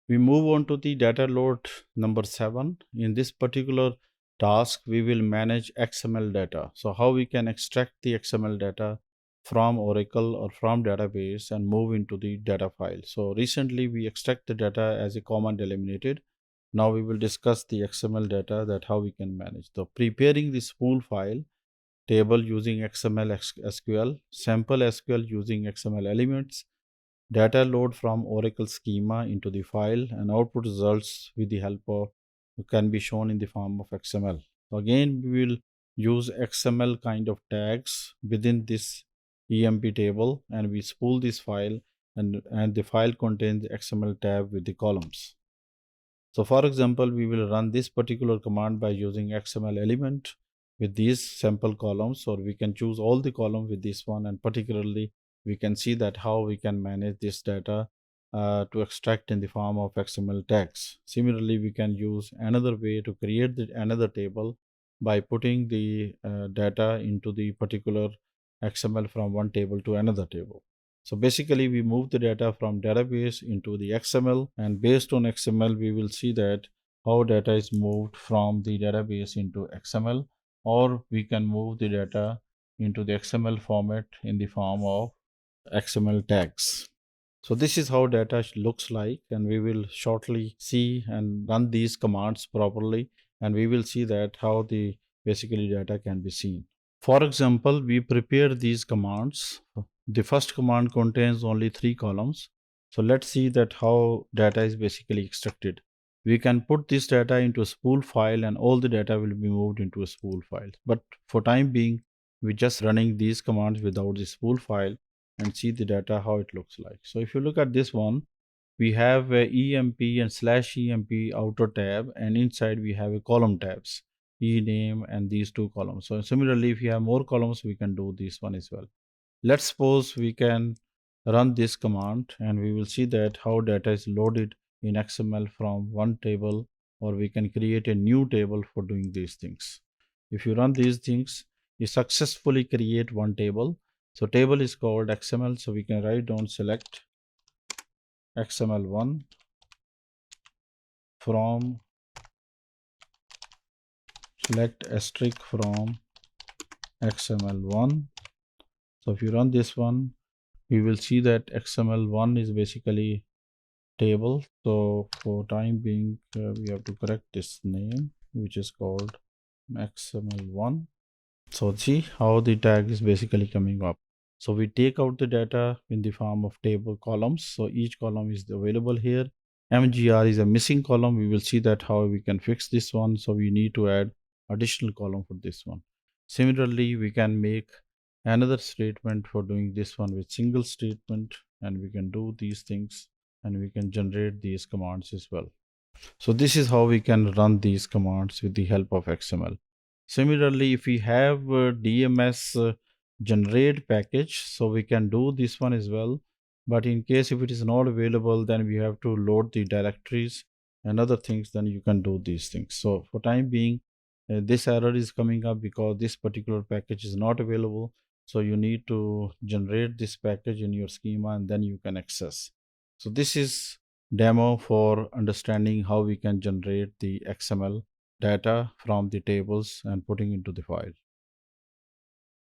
We move on to the data load number 7. In this particular task, we will manage XML data. So how we can extract the XML data from Oracle or from database and move into the data file. So recently we extract the data as a command eliminated. Now we will discuss the XML data, that how we can manage. So preparing the spool file table using XML SQL, sample SQL using XML elements, data load from Oracle schema into the file, and output results with the help of can be shown in the form of XML. So again, we will use XML kind of tags within this EMP table, and we spool this file, and the file contains XML tab with the columns. So for example, we will run this particular command by using XML element with these sample columns, or we can choose all the columns with this one, and particularly we can see that how we can manage this data to extract in the form of XML tags. Similarly, we can use another way to create another table by putting the data into the particular XML from one table to another table. So basically, we move the data from database into the XML, and based on XML, we will see that how data is moved from the database into XML, or we can move the data into the XML format in the form of XML tags. So this is how data looks like, and we will shortly see and run these commands properly, and we will see that how the basically data can be seen. For example, we prepare these commands. The first command contains only 3 columns. So let's see that how data is basically extracted. We can put this data into a spool file, and all the data will be moved into a spool file. But for time being, we're just running these commands without the spool file and see the data how it looks like. So if you look at this one, we have a EMP and /EMP outer tab, and inside we have a column tabs, name and these 2 columns. So similarly, if you have more columns, we can do this one as well. Let's suppose we can run this command, and we will see that how data is loaded in XML from one table, or we can create a new table for doing these things. If you run these things, you successfully create one table. So table is called XML. So we can write down select XML1 from select asterisk from XML1. So if you run this one, we will see that XML1 is basically table. So for time being, we have to correct this name, which is called XML1. So see how the tag is basically coming up. So we take out the data in the form of table columns. So each column is available here. MGR is a missing column. We will see that how we can fix this one. So we need to add additional column for this one. Similarly, we can make another statement for doing this one with single statement, and we can do these things, and we can generate these commands as well. So this is how we can run these commands with the help of XML. Similarly, if we have DMS generate package, so we can do this one as well. But in case if it is not available, then we have to load the directories and other things, then you can do these things. So for time being, this error is coming up because this particular package is not available. So you need to generate this package in your schema, and then you can access. So this is demo for understanding how we can generate the XML data from the tables and putting into the file.